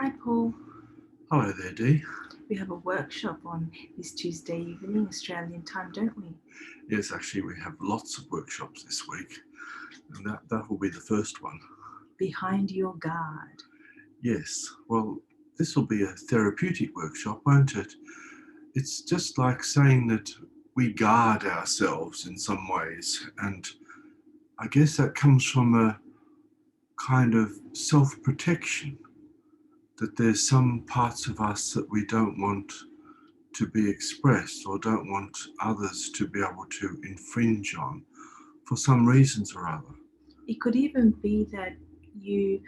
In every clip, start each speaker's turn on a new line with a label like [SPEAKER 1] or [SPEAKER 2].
[SPEAKER 1] Hi, Paul.
[SPEAKER 2] Hello there, Dee.
[SPEAKER 1] We have a workshop on this Tuesday evening, Australian time, don't we?
[SPEAKER 2] Yes, actually, we have lots of workshops this week, and that will be the first one.
[SPEAKER 1] Behind Your Guard.
[SPEAKER 2] Yes, well, this will be a therapeutic workshop, won't it? It's just like saying that we guard ourselves in some ways, and I guess that comes from a kind of self-protection, that there's some parts of us that we don't want to be expressed or don't want others to be able to infringe on for some reasons or other.
[SPEAKER 1] It could even be that you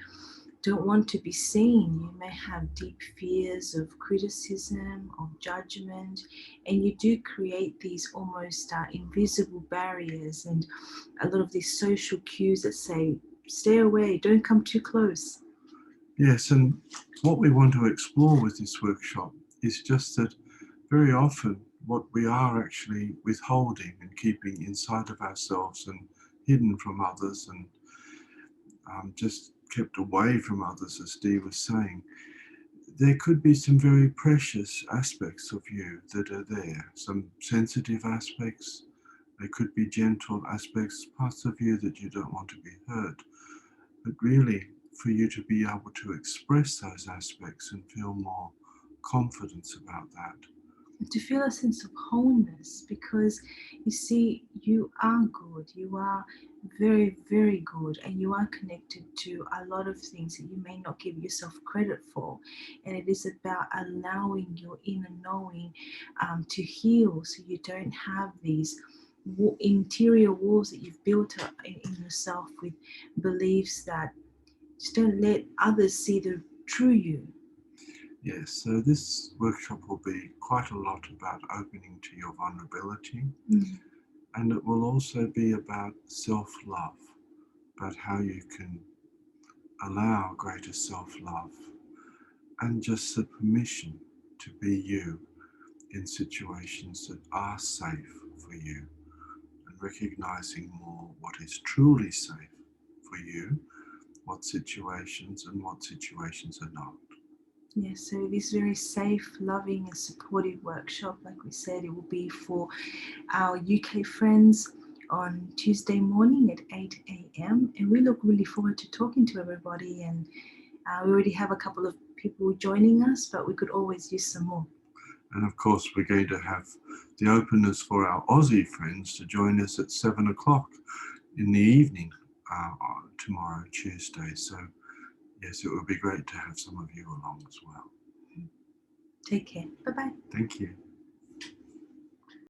[SPEAKER 1] don't want to be seen. You may have deep fears of criticism, of judgment, and you do create these almost invisible barriers and a lot of these social cues that say, stay away, don't come too close.
[SPEAKER 2] Yes, and what we want to explore with this workshop is just that very often what we are actually withholding and keeping inside of ourselves and hidden from others and just kept away from others, as Dee was saying, there could be some very precious aspects of you that are there, some sensitive aspects. There could be gentle aspects, parts of you that you don't want to be hurt. But really, for you to be able to express those aspects and feel more confidence about that.
[SPEAKER 1] To feel a sense of wholeness, because you see, you are good, you are very, very good, and you are connected to a lot of things that you may not give yourself credit for. And it is about allowing your inner knowing to heal, so you don't have these interior walls that you've built up in yourself with beliefs that just don't let others see the true you.
[SPEAKER 2] Yes, so this workshop will be quite a lot about opening to your vulnerability,
[SPEAKER 1] Mm.
[SPEAKER 2] and it will also be about self-love, about how you can allow greater self-love and just the permission to be you in situations that are safe for you, and recognizing more what is truly safe for you, what situations are not.
[SPEAKER 1] Yes, so this very safe, loving, and supportive workshop, like we said, it will be for our UK friends on Tuesday morning at 8 a.m. And we look really forward to talking to everybody. And we already have a couple of people joining us, but we could always use some more.
[SPEAKER 2] And of course, we're going to have the openers for our Aussie friends to join us at 7 o'clock in the evening tomorrow, Tuesday. So, yes, it would be great to have some of you along as well.
[SPEAKER 1] Take care. Bye bye.
[SPEAKER 2] Thank you.